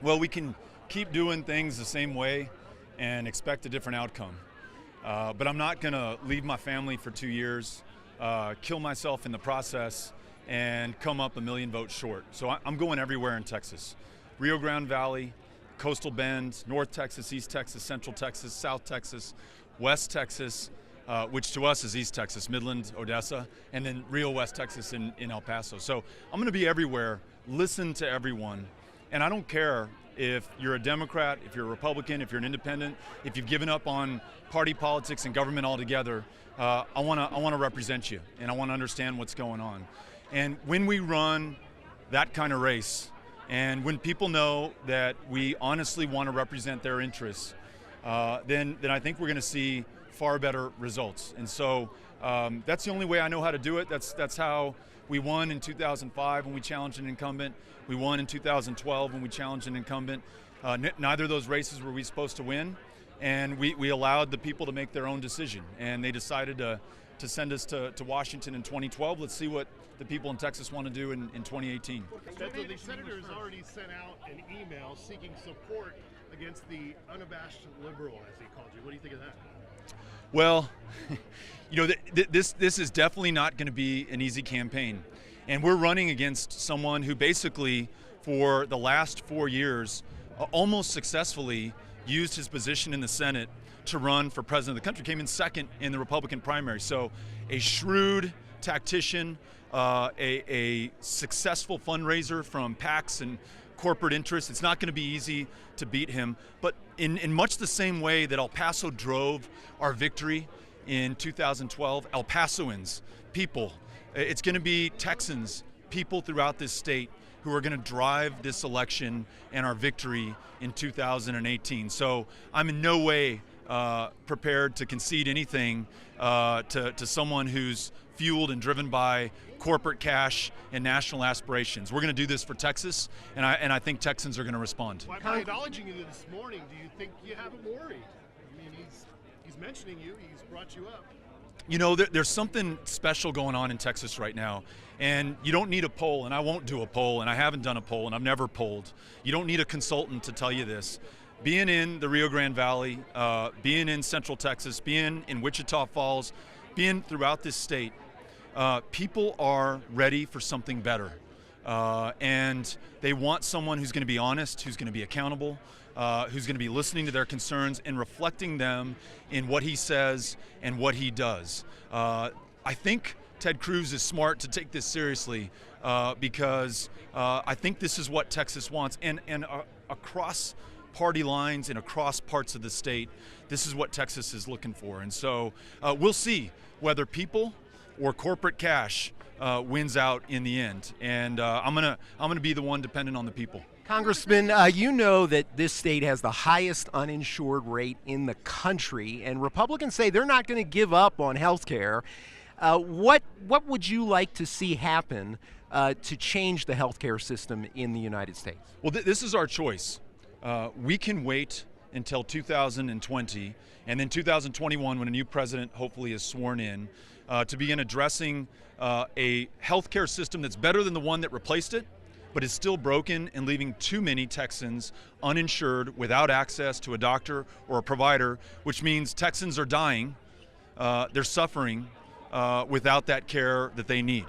Well, we can keep doing things the same way and expect a different outcome. But I'm not going to leave my family for 2 years, kill myself in the process, and come up a million votes short. So I'm going everywhere in Texas. Rio Grande Valley, Coastal Bend, North Texas, East Texas, Central Texas, South Texas, West Texas, which to us is East Texas, Midland, Odessa, and then Rio West Texas in El Paso. So I'm going to be everywhere, listen to everyone, and I don't care if you're a Democrat, if you're a Republican, if you're an independent, if you've given up on party politics and government altogether. I want to represent you, and I want to understand what's going on. And when we run that kind of race, and when people know that we honestly want to represent their interests, then I think we're going to see far better results. And so that's the only way I know how to do it. That's how we won in 2005 when we challenged an incumbent. We won in 2012 when we challenged an incumbent. Neither of those races were we supposed to win, and we allowed the people to make their own decision. And they decided to send us to Washington in 2012. Let's see what the people in Texas want to do in 2018. Beto, the senator has already sent out an email seeking support against the unabashed liberal, as he called you. What do you think of that? Well, you know, this is definitely not going to be an easy campaign. And we're running against someone who basically, for the last 4 years, almost successfully used his position in the Senate to run for president of the country, came in second in the Republican primary. So a shrewd tactician, a successful fundraiser from PACs and corporate interests. It's not going to be easy to beat him, but in much the same way that El Paso drove our victory in 2012, El Pasoans, people, it's going to be Texans, people throughout this state who are going to drive this election and our victory in 2018. So I'm in no way prepared to concede anything to someone who's fueled and driven by corporate cash and national aspirations. We're going to do this for Texas, and I think Texans are going to respond. By acknowledging you this morning, do you think you have him worried? I mean, he's mentioning you, he's brought you up. You know, there's something special going on in Texas right now, and you don't need a poll, and I won't do a poll, and I haven't done a poll, and I've never polled. You don't need a consultant to tell you this. Being in the Rio Grande Valley, being in Central Texas, being in Wichita Falls, being throughout this state, people are ready for something better. And they want someone who's going to be honest, who's going to be accountable, who's going to be listening to their concerns and reflecting them in what he says and what he does. I think Ted Cruz is smart to take this seriously because I think this is what Texas wants. And across party lines and across parts of the state, this is what Texas is looking for. And so we'll see whether people or corporate cash wins out in the end. And I'm gonna be the one dependent on the people. Congressman, you know that this state has the highest uninsured rate in the country, and Republicans say they're not going to give up on health care. What would you like to see happen to change the health care system in the United States? Well, this is our choice. We can wait until 2020 and then 2021 when a new president hopefully is sworn in to begin addressing a healthcare system that's better than the one that replaced it, but is still broken and leaving too many Texans uninsured without access to a doctor or a provider, which means Texans are dying, they're suffering without that care that they need.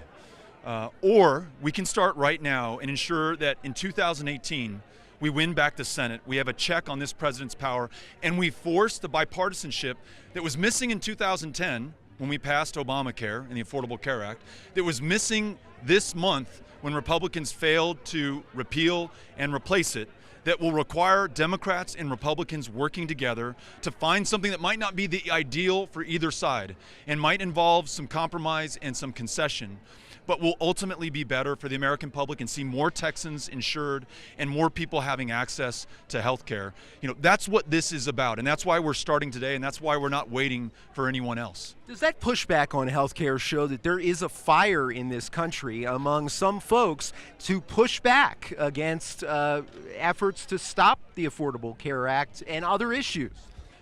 Or we can start right now and ensure that in 2018, we win back the Senate, we have a check on this president's power, and we force the bipartisanship that was missing in 2010 when we passed Obamacare and the Affordable Care Act, that was missing this month when Republicans failed to repeal and replace it, that will require Democrats and Republicans working together to find something that might not be the ideal for either side and might involve some compromise and some concession, but will ultimately be better for the American public and see more Texans insured and more people having access to health care. You know, that's what this is about, and that's why we're starting today, and that's why we're not waiting for anyone else. Does that pushback on health care show that there is a fire in this country among some folks to push back against efforts to stop the Affordable Care Act and other issues?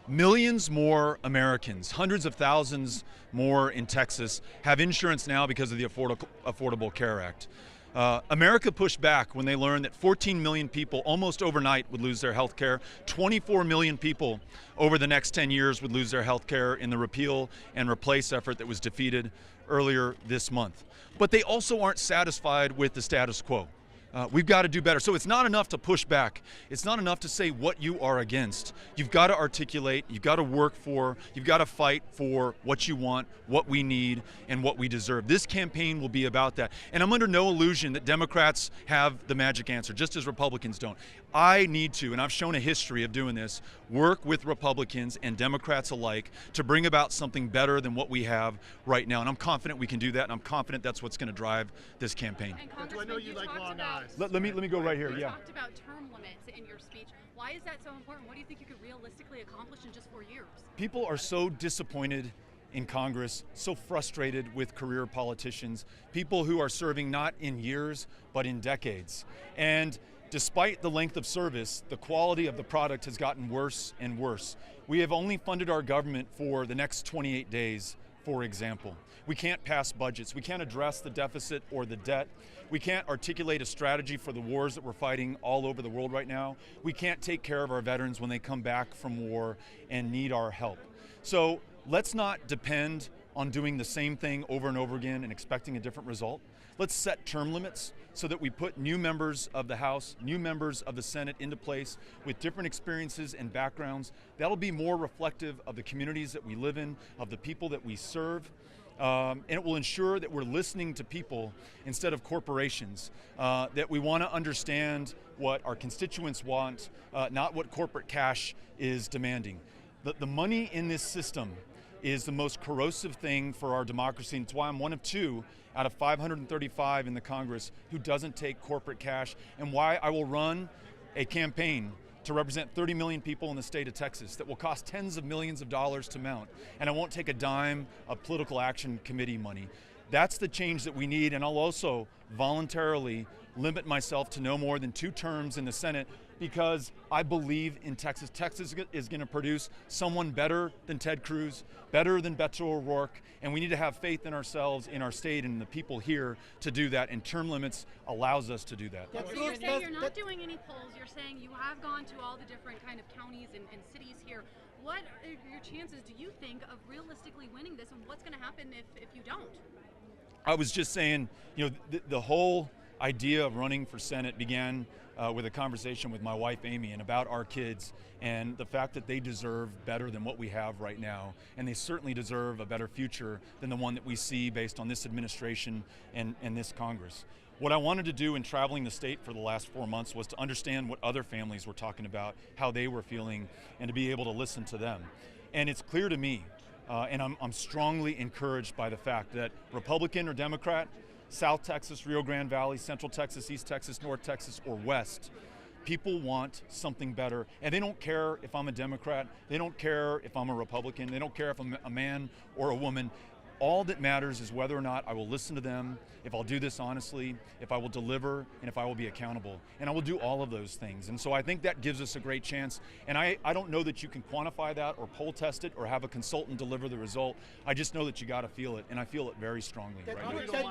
Millions more Americans, hundreds of thousands more in Texas, have insurance now because of the Affordable Care Act. America pushed back when they learned that 14 million people almost overnight would lose their health care. 24 million people over the next 10 years would lose their health care in the repeal and replace effort that was defeated earlier this month. But they also aren't satisfied with the status quo. We've got to do better. So it's not enough to push back. It's not enough to say what you are against. You've got to articulate, you've got to work for, you've got to fight for what you want, what we need, and what we deserve. This campaign will be about that. And I'm under no illusion that Democrats have the magic answer, just as Republicans don't. I need to, and I've shown a history of doing this, work with Republicans and Democrats alike to bring about something better than what we have right now. And I'm confident we can do that, and I'm confident that's what's going to drive this campaign. I know you like long eyes. Let me go right here. You Yeah. talked about term limits in your speech. Why is that so important? What do you think you could realistically accomplish in just 4 years? People are so disappointed in Congress, so frustrated with career politicians, people who are serving not in years, but in decades. And despite the length of service, the quality of the product has gotten worse and worse. We have only funded our government for the next 28 days, for example. We can't pass budgets. We can't address the deficit or the debt. We can't articulate a strategy for the wars that we're fighting all over the world right now. We can't take care of our veterans when they come back from war and need our help. So let's not depend on doing the same thing over and over again and expecting a different result. Let's set term limits so that we put new members of the House, new members of the Senate into place with different experiences and backgrounds. That'll be more reflective of the communities that we live in, of the people that we serve. And it will ensure that we're listening to people instead of corporations, that we want to understand what our constituents want, not what corporate cash is demanding. The money in this system is the most corrosive thing for our democracy, and it's why I'm one of 2 out of 535 in the Congress who doesn't take corporate cash, and why I will run a campaign to represent 30 million people in the state of Texas that will cost tens of millions of dollars to mount, and I won't take a dime of political action committee money. That's the change that we need, and I'll also voluntarily limit myself to no more than 2 terms in the Senate because I believe in Texas. Texas is going to produce someone better than Ted Cruz, better than Beto O'Rourke, and we need to have faith in ourselves, in our state, and in the people here to do that, and term limits allows us to do that. So you're saying you're not doing any polls. You're saying you have gone to all the different kind of counties and cities here. What are your chances, do you think, of realistically winning this, and what's going to happen if you don't? I was just saying, the whole idea of running for Senate began with a conversation with my wife Amy and about our kids and the fact that they deserve better than what we have right now, and they certainly deserve a better future than the one that we see based on this administration and this Congress. What I wanted to do in traveling the state for the last 4 months was to understand what other families were talking about, how they were feeling, and to be able to listen to them. And it's clear to me, and I'm strongly encouraged by the fact that Republican or Democrat, South Texas, Rio Grande Valley, Central Texas, East Texas, North Texas, or West, people want something better. And they don't care if I'm a Democrat, they don't care if I'm a Republican, they don't care if I'm a man or a woman. All that matters is whether or not I will listen to them, if I'll do this honestly, if I will deliver, and if I will be accountable. And I will do all of those things. And so I think that gives us a great chance. And I don't know that you can quantify that or poll test it or have a consultant deliver the result. I just know that you got to feel it, and I feel it very strongly right now.